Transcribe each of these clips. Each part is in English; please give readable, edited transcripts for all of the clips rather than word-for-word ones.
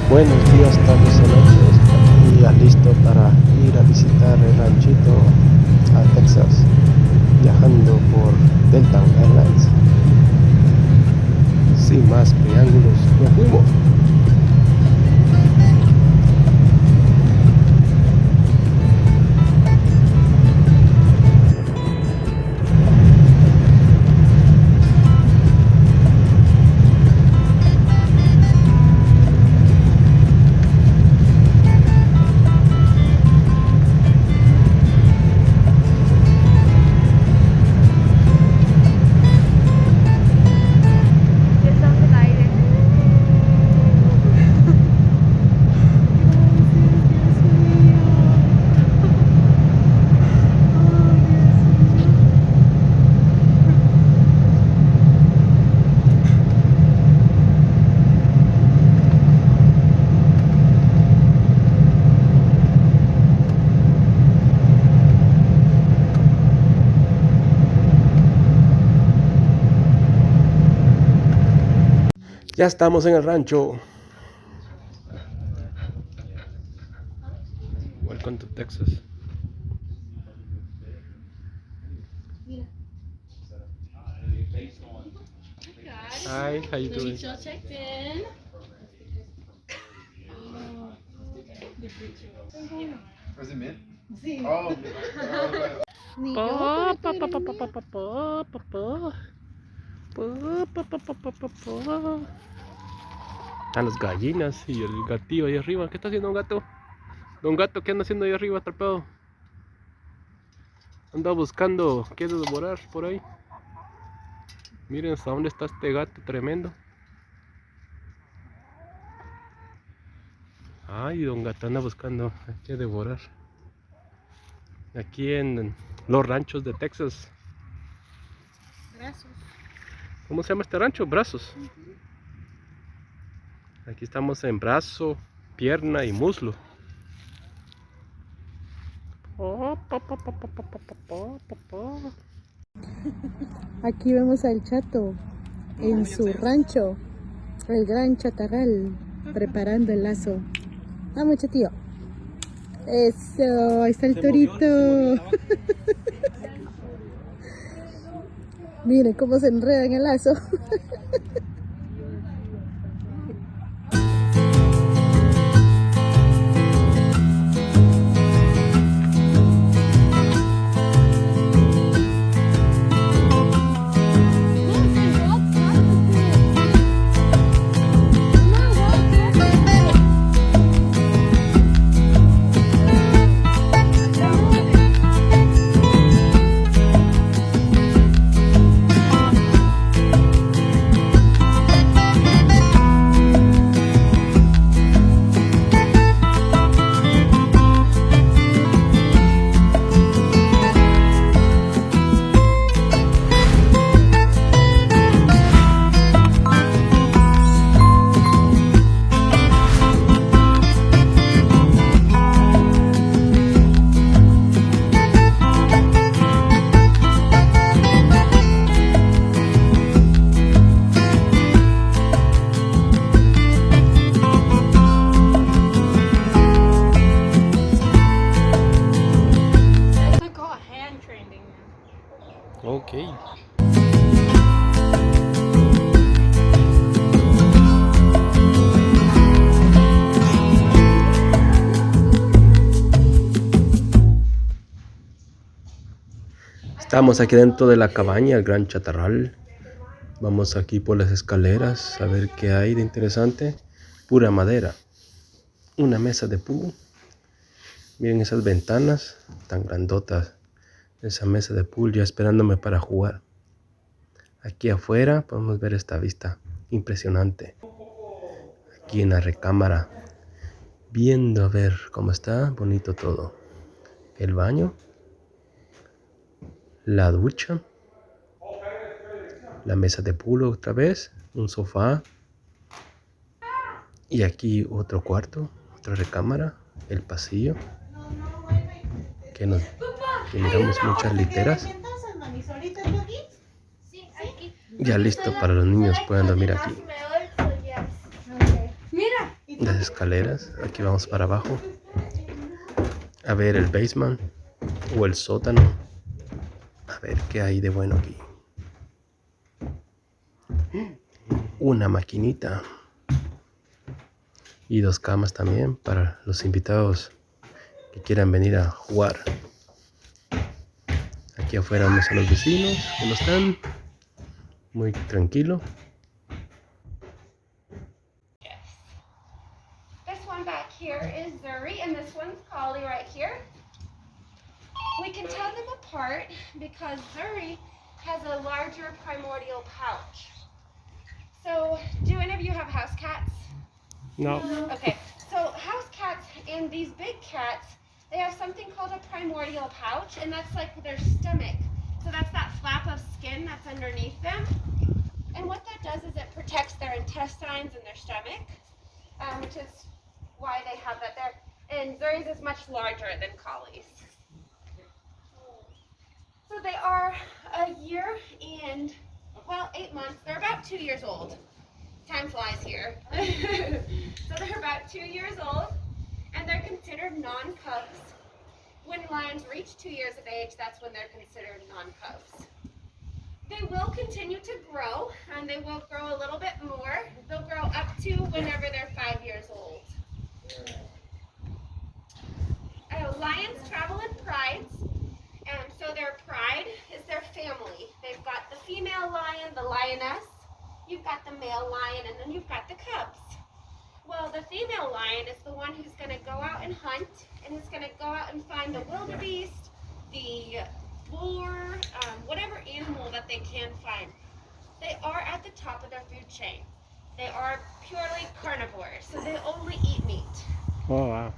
Buenos días, tardes o noches. Aquí ya listo para ir a visitar el ranchito a Texas, viajando por Delta Airlines. Sin más preámbulos, nos fuimos. Ya estamos en el rancho. Welcome to Texas. Hi, how you doing? Checked in. Was it mint? Sí. Oh, Ni yo, pero tú eres Están las gallinas y el gatillo ahí arriba. ¿Qué está haciendo un gato? Don Gato, ¿qué anda haciendo ahí arriba, atrapado? Anda buscando, quiere devorar por ahí. Miren hasta dónde está este gato tremendo. Ay, Don Gato anda buscando qué devorar. Aquí en los ranchos de Texas. brazos. ¿Cómo se llama este rancho? Brazos. Aquí estamos en brazo, pierna y muslo. Aquí vemos al chato en su rancho, el gran chatarral, preparando el lazo. Vamos, chatío. Eso, ahí está el torito. Miren cómo se enreda en el lazo. Ok. Estamos aquí dentro de la cabaña, el gran chatarral. Vamos aquí por las escaleras a ver qué hay de interesante. Pura madera. Una mesa de pool. Miren esas ventanas tan grandotas. Esa mesa de pool ya esperándome para jugar. Aquí afuera podemos ver esta vista impresionante. Aquí en la recámara. Viendo a ver cómo está. Bonito todo. El baño. La ducha. La mesa de pool otra vez. Un sofá. Y aquí otro cuarto. Otra recámara. El pasillo. Que miramos muchas literas. Ya listo para los niños puedan dormir aquí. Mira, y las escaleras. Aquí vamos para abajo a ver el basement o el sótano, a ver qué hay de bueno aquí. Una maquinita y 2 camas también para los invitados que quieran venir a jugar. Aquí afuera vemos a los vecinos que no están, muy tranquilo. This one back here is Zuri, and this one's Collie right here. We can tell them apart because Zuri has a larger primordial pouch. So, do any of you have house cats? No. Okay, so house cats and these big cats, they have something called a primordial pouch, and that's like their stomach. So that's that flap of skin that's underneath them. And what that does is it protects their intestines and their stomach, which is why they have that there. And Zuri's is much larger than Collies. So they are a year and, well, 8 months. They're about 2 years old. Time flies here. So they're about 2 years old, and they're considered non-cubs. When lions reach 2 years of age, that's when they're considered non-cubs. They will continue to grow, and they will grow a little bit more. They'll grow up to whenever they're 5 years old. Lions travel in prides, and so their pride is their family. They've got the female lion, the lioness, you've got the male lion, and then you've got the cubs. Well, the female lion is the one who's going to go out and hunt, and is going to go out and find the wildebeest, the boar, whatever animal that they can find. They are at the top of their food chain. They are purely carnivores, so they only eat meat. Oh, wow.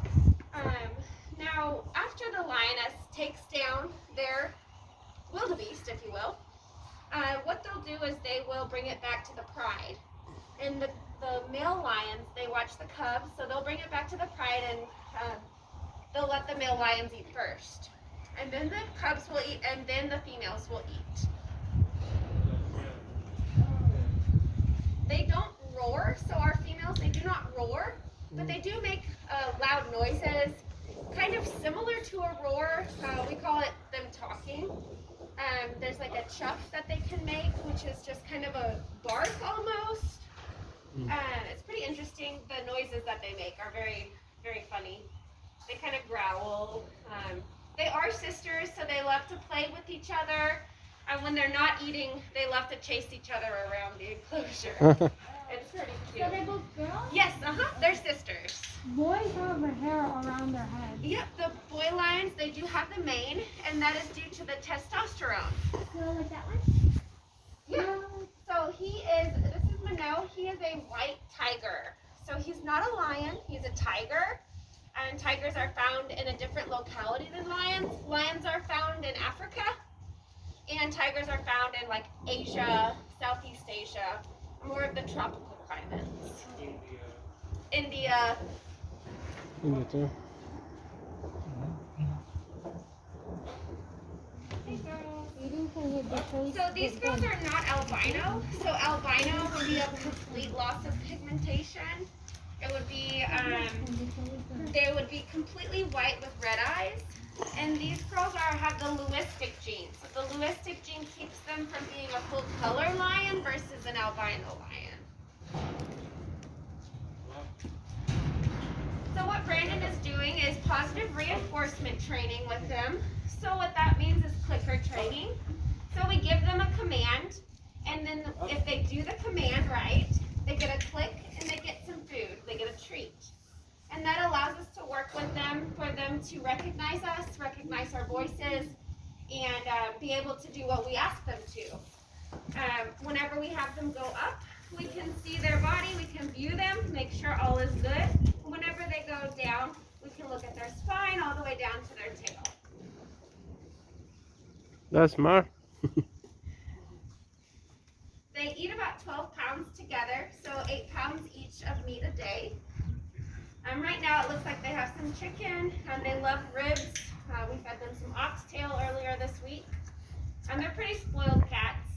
Now, after the lioness takes down their wildebeest, if you will, what they'll do is they will bring it back to the pride. And the male lions, they watch the cubs, so they'll bring it back to the pride, and they'll let the male lions eat first. And then the cubs will eat, and then the females will eat. They don't roar, so our females, they do not roar, but they do make loud noises, kind of similar to a roar. We call it them talking. There's like a chuff that they can make, which is just kind of a bark almost. It's pretty interesting. The noises that they make are very, very funny. They kind of growl. They are sisters, so they love to play with each other. And when they're not eating, they love to chase each other around the enclosure. It's pretty cute. So they're both girls? Yes, they're sisters. Boys have the hair around their heads. Yep, the boy lions, they do have the mane, and that is due to the testosterone. So like that one? Yeah. So this is Minot, he is a white tiger. So he's not a lion, he's a tiger. And tigers are found in a different locality than lions. Lions are found in Africa, and tigers are found in like Asia, Southeast Asia, more of the tropical climates. India. Too. So these girls are not albino. So albino would be a complete loss of pigmentation. It would be, they would be completely white with red eyes. And these girls have the Lewistic gene. So the Lewistic gene keeps them from being a full color lion versus an albino lion. So what Brandon is doing is positive reinforcement training with them. So what that means is clicker training. So we give them a command, and then if they do the command right, they get a click and they get some food, they get a treat. And that allows us to work with them, for them to recognize us, recognize our voices, and be able to do what we ask them to. Whenever we have them go up, we can see their body, we can view them, make sure all is good. Whenever they go down, we can look at their spine all the way down to their tail. That's smart. They eat about 12 pounds together, so 8 pounds each of meat a day. Right now it looks like they have some chicken, and they love ribs. We fed them some oxtail earlier this week. And they're pretty spoiled cats.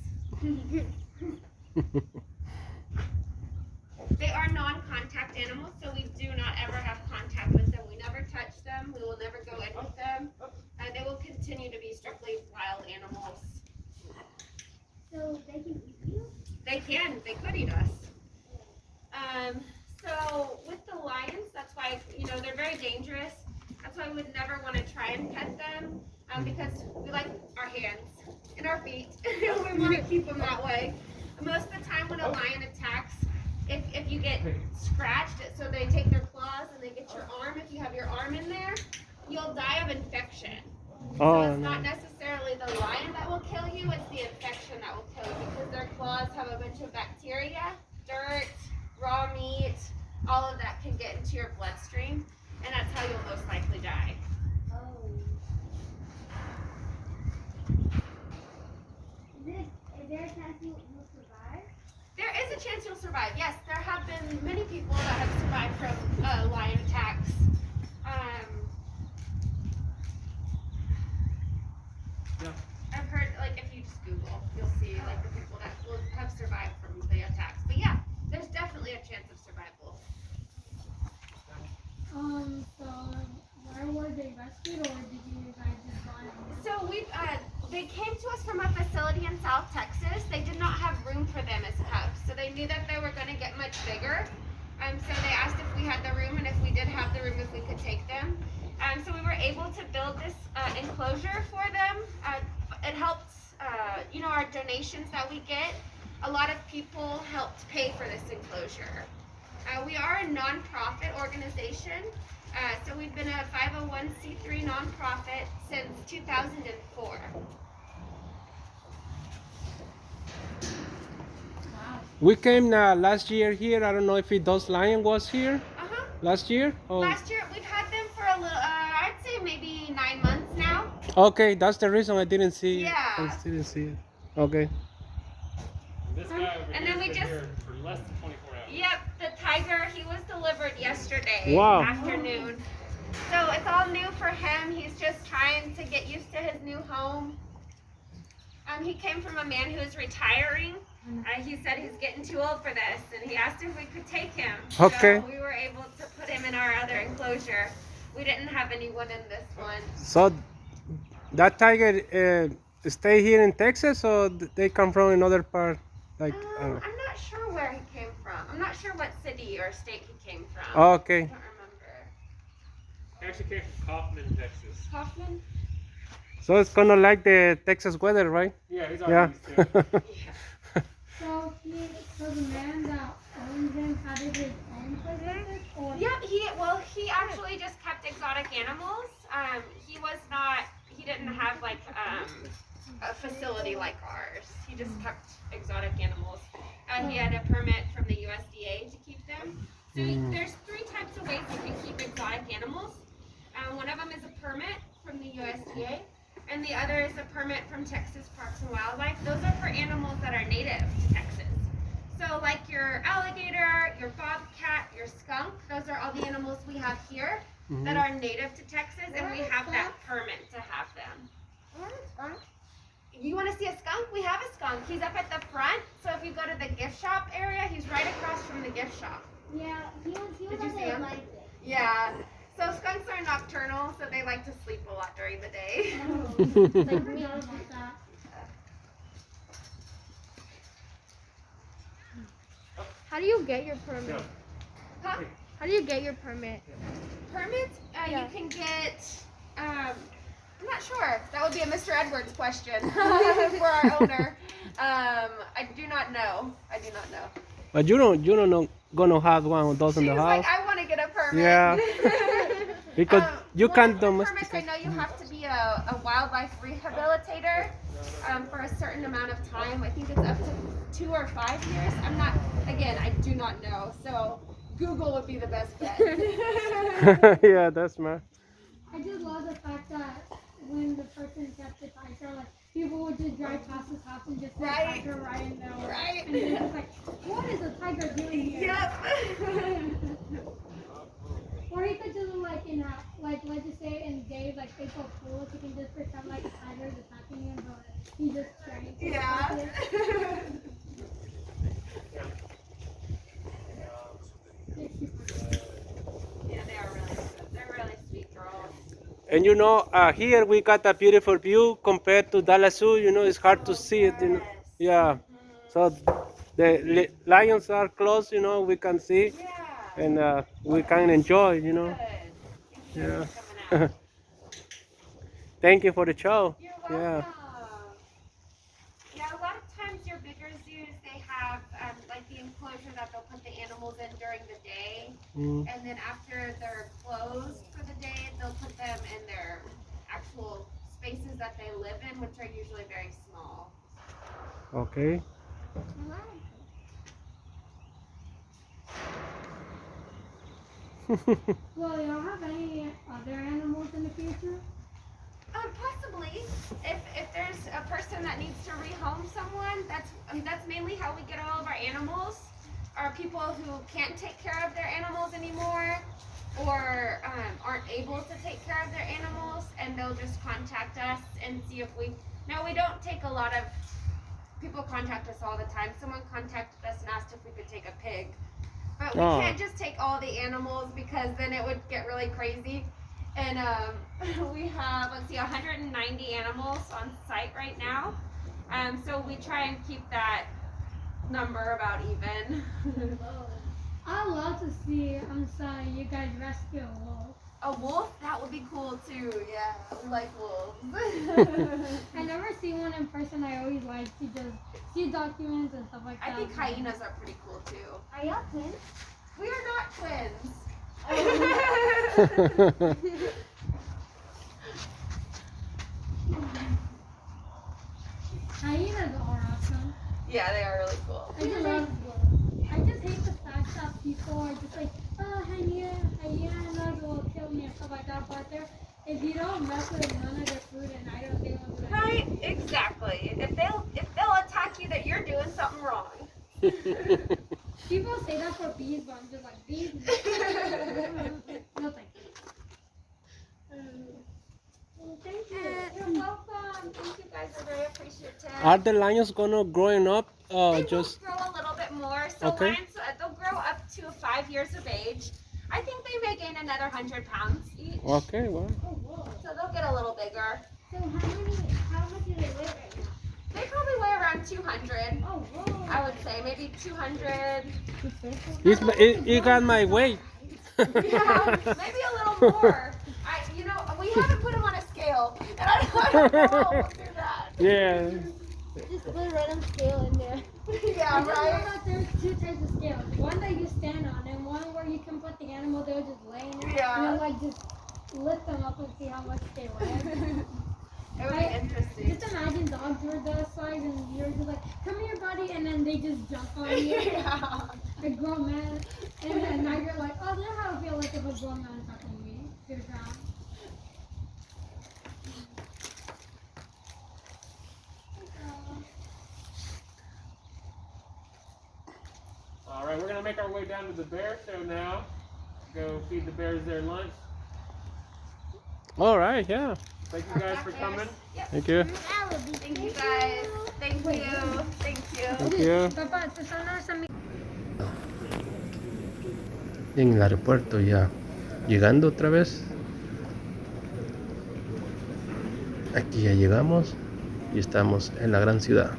They are non-contact animals, so we do not ever have contact with them. We never touch them. We will never go in with them. And they will continue to be strictly wild animals. So they can eat you? They can. They could eat us. So with the lions, that's why, you know, they're very dangerous. That's why we would never want to try and pet them, because we like our hands and our feet. We want to keep them that way. Most of the time when a lion attacks, if you get scratched, so they take their claws and they get your arm. If you have your arm in there, you'll die of infection. So it's not necessarily the lion that will kill you, it's the infection that will kill you, because their claws have a bunch of bacteria, dirt, raw meat, all of that can get into your bloodstream, and that's how you'll most likely die. Oh. Is there a chance you'll survive? There is a chance you'll survive. Yes, there have been many people that have survived from lion attacks. I've heard, like, if you just Google, you'll see, like, the people that will have survived from the attacks. But yeah, there's definitely a chance of survival. So where were they rescued, or did you guys just find them? So they came to us from a facility in South Texas. They did not have room for them as cubs, so they knew that they were going to get much bigger. So they asked if we had the room, and if we did have the room, if we could take them. So we were able to build this enclosure for them. It helped, you know, our donations that we get. A lot of people helped pay for this enclosure. We are a nonprofit organization. So we've been a 501c3 nonprofit since 2004. We came last year here. I don't know if those lion was here last year. Oh. Last year, we've had them for a little, I'd say maybe 9 months now. Okay, that's the reason I didn't see. Yeah. I didn't see it. Okay. This guy over And here then we has been just- here for less than 24 hours. Yep, the tiger, he was delivered yesterday Wow. afternoon. So it's all new for him. He's just trying to get used to his new home. He came from a man who's retiring. He said he's getting too old for this, and he asked if we could take him. Okay. So we were able to put him in our other enclosure. We didn't have anyone in this one. So that tiger stay here in Texas, or they come from another part? Like. I'm not sure where he came from. I'm not sure what city or state he came from. Okay. I don't remember. He actually came from Kaufman, Texas. Kaufman? So it's kind of like the Texas weather, right? Yeah, he's Yeah. already used to it. So the man that owns him had his own place, or Yep, he actually just kept exotic animals. He didn't have like a facility like ours. He just kept exotic animals. He had a permit from the USDA to keep them. So there's 3 types of ways you can keep exotic animals. One of them is a permit from the USDA, and the other is a permit from Texas Parks and Wildlife. Those are for animals that are native to Texas. So like your alligator, your bobcat, your skunk, those are all the animals we have here that are native to Texas, and we have that permit to have them. You want to see a skunk? We have a skunk. He's up at the front, so if you go to the gift shop area, he's right across from the gift shop. yeah, he was Did you see him? like it. Yeah. So skunks are nocturnal, so they like to sleep a lot during the day. Like me, I was like that. How do you get your permit? Huh? How do you get your permit? Permits? Yeah. You can get, I'm not sure. That would be a Mr. Edwards question for our owner. I do not know. I do not know. But you don't know, gonna have one of those in She's the like, house. I want to get a permit. Yeah. Because you one can't of the permits, I domesticate. know you have to be a wildlife rehabilitator for a certain amount of time. I think it's up to 2 or 5 years. I'm not, again, I do not know. So Google would be the best bet. Yeah, that's smart. I just love the fact that when the person kept the tiger, like people would just drive past his house and just see Right. a tiger right in there. Right. And they're just like, what is a tiger doing here? Yep. Or he could just like let's just say in days like they go cool, he can just pretend like a tiger is attacking him, but he just trying to Yeah. attack it. And you know, here we got a beautiful view compared to Dallas Zoo. You know, it's hard to see it. You know? Yeah. So the lions are close. You know, we can see, Yeah. and we can enjoy. You know. Good. Thank you Yeah. guys for coming out. Thank you for the show. You're Yeah. welcome. Yeah, a lot of times your bigger zoos, they have like the enclosure that they'll put the animals in during the day. Mm. And then after they're closed for the day, they'll put them in their actual spaces that they live in, which are usually very small. Okay. Well, y'all have any other animals in the future? Possibly, if there's a person that needs to rehome someone, that's mainly how we get all of our animals. Are people who can't take care of their animals anymore, or aren't able to take care of their animals, and they'll just contact us and see if we. No, we don't take a lot of. People contact us all the time. Someone contacted us and asked if we could take a pig, but we can't just take all the animals because then it would get really crazy. And we have, let's see, 190 animals on site right now. So we try and keep that number about even. I'd love to see, you guys rescue a wolf. A wolf? That would be cool too, yeah. We like wolves. I never seen one in person. I always like to just see documents and stuff like that. I think hyenas are pretty cool too. Are y'all twins? We are not twins. Hyenas are awesome. Yeah, they are really cool. I just hate the fact that people are just like, oh, hyenas will kill me and stuff like that. But if you don't mess with none of their food, and I don't think they'll do it. Right, exactly. If they'll attack you, that you're doing something wrong. People say that for bees, but I'm just like, bees? No, thank you. Thank you. You're welcome. Thank you guys. Are very appreciative. Are the lions gonna growing up? They Just will grow a little bit more. So Okay. lions, they'll grow up to 5 years of age. I think they may gain another 100 pounds each. okay. Well. Oh, whoa. So they'll get a little bigger. So how much do they weigh right now? They probably weigh around 200. Oh, whoa. I would say maybe 200. You got my weight. Yeah, maybe a little more. We haven't put them on a scale, and I don't know how we'll do that. Yeah. Just put a random scale in there. Yeah, I just know right. that there's two types of scales. One that you stand on, and one where you can put the animal there just laying there. Yeah. And then like just lift them up and see how much they weigh. It would be interesting. Just imagine dogs were the size and you're just like, come here buddy, and then they just jump on you. Yeah. A grown man. And then now you're like, oh, that's how I feel like if a grown man is talking to me. To the ground. All right, we're gonna make our way down to the bear show now. Go feed the bears their lunch. All right. Yeah. Thank you guys for coming. Yep. Thank you. Thank you guys. Thank you. Thank you. Thank you. Papá, te son los amigos. En el aeropuerto ya. Llegando otra vez. Aquí ya llegamos y estamos en la gran ciudad.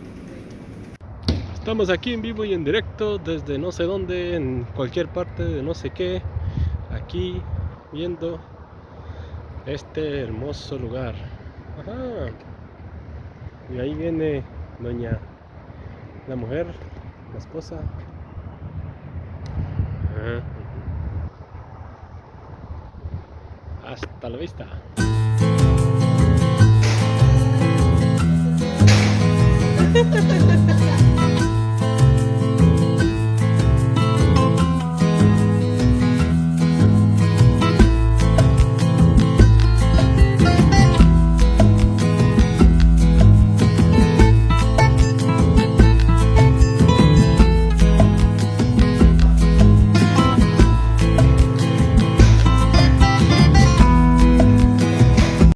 Estamos aquí en vivo y en directo desde no sé dónde, en cualquier parte de no sé qué. Aquí viendo este hermoso lugar. Ajá. Y ahí viene la mujer, la esposa. Ajá. Hasta la vista.